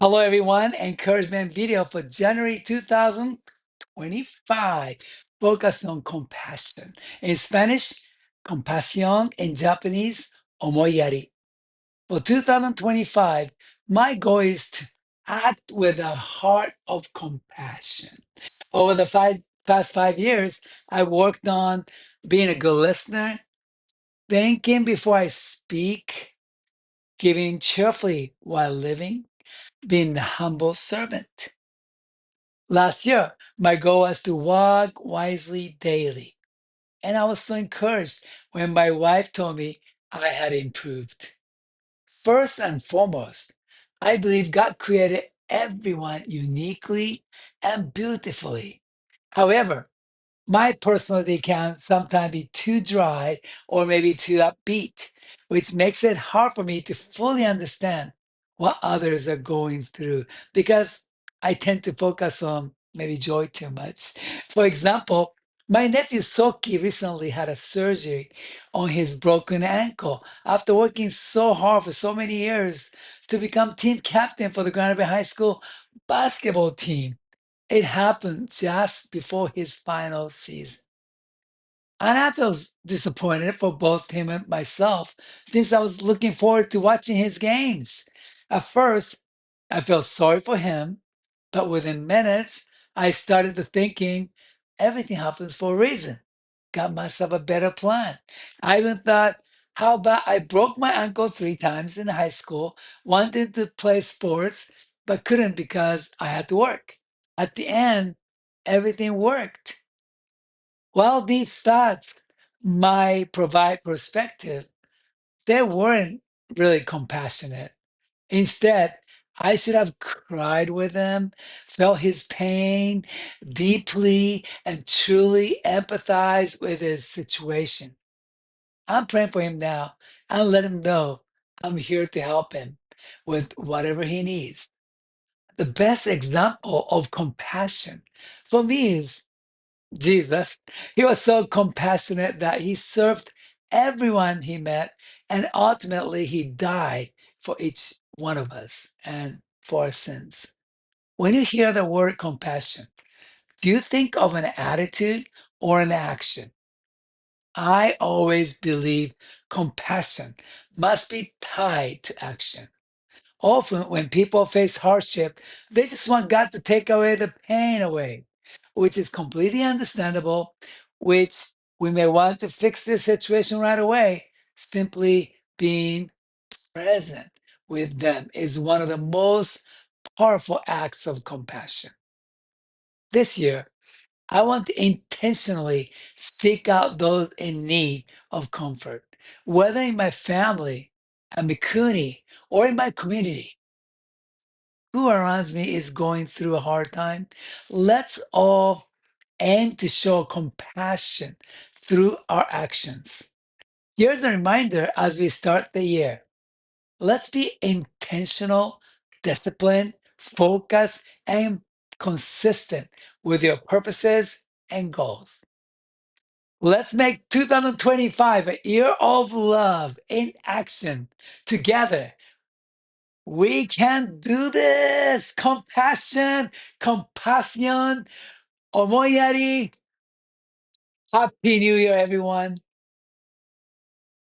Hello, everyone. Encouragement video for January 2025. Focus on compassion. In Spanish, compasión. In Japanese, omoyari. For 2025, my goal is to act with a heart of compassion. Over the past 5 years, I worked on being a good listener, thinking before I speak, giving cheerfully while living, being the humble servant. Last year, my goal was to walk wisely daily. And I was so encouraged when my wife told me I had improved. First and foremost, I believe God created everyone uniquely and beautifully. However, my personality can sometimes be too dry or maybe too upbeat, which makes it hard for me to fully understand what others are going through because I tend to focus on maybe joy too much. For example, my nephew Soki recently had a surgery on his broken ankle after working so hard for so many years to become team captain for the Grand Bay High School basketball team. It happened just before his final season. And I felt disappointed for both him and myself since I was looking forward to watching his games. At first, I felt sorry for him, but within minutes, I started to thinking everything happens for a reason. God must have a better plan. I even thought, how about I broke my ankle 3 times in high school, wanted to play sports, but couldn't because I had to work. At the end, everything worked. While these thoughts might provide perspective, they weren't really compassionate. Instead, I should have cried with him, felt his pain deeply, and truly empathized with his situation. I'm praying for him now and let him know I'm here to help him with whatever he needs. The best example of compassion for me is Jesus. He was so compassionate that he served everyone he met, and ultimately he died for each one of us and for our sins. When you hear the word compassion, do you think of an attitude or an action? I always believe compassion must be tied to action. Often, when people face hardship, they just want God to take away the pain away, which is completely understandable, which we may want to fix this situation right away. Simply being present with them is one of the most powerful acts of compassion. This year, I want to intentionally seek out those in need of comfort, whether in my family, at Mikuni, or in my community. Who around me is going through a hard time, let's all aim to show compassion through our actions. Here's a reminder as we start the year. Let's be intentional, disciplined, focused, and consistent with your purposes and goals. Let's make 2025 a year of love in action together. We can do this. Compassion, compassion, omoyari. Happy New Year, everyone.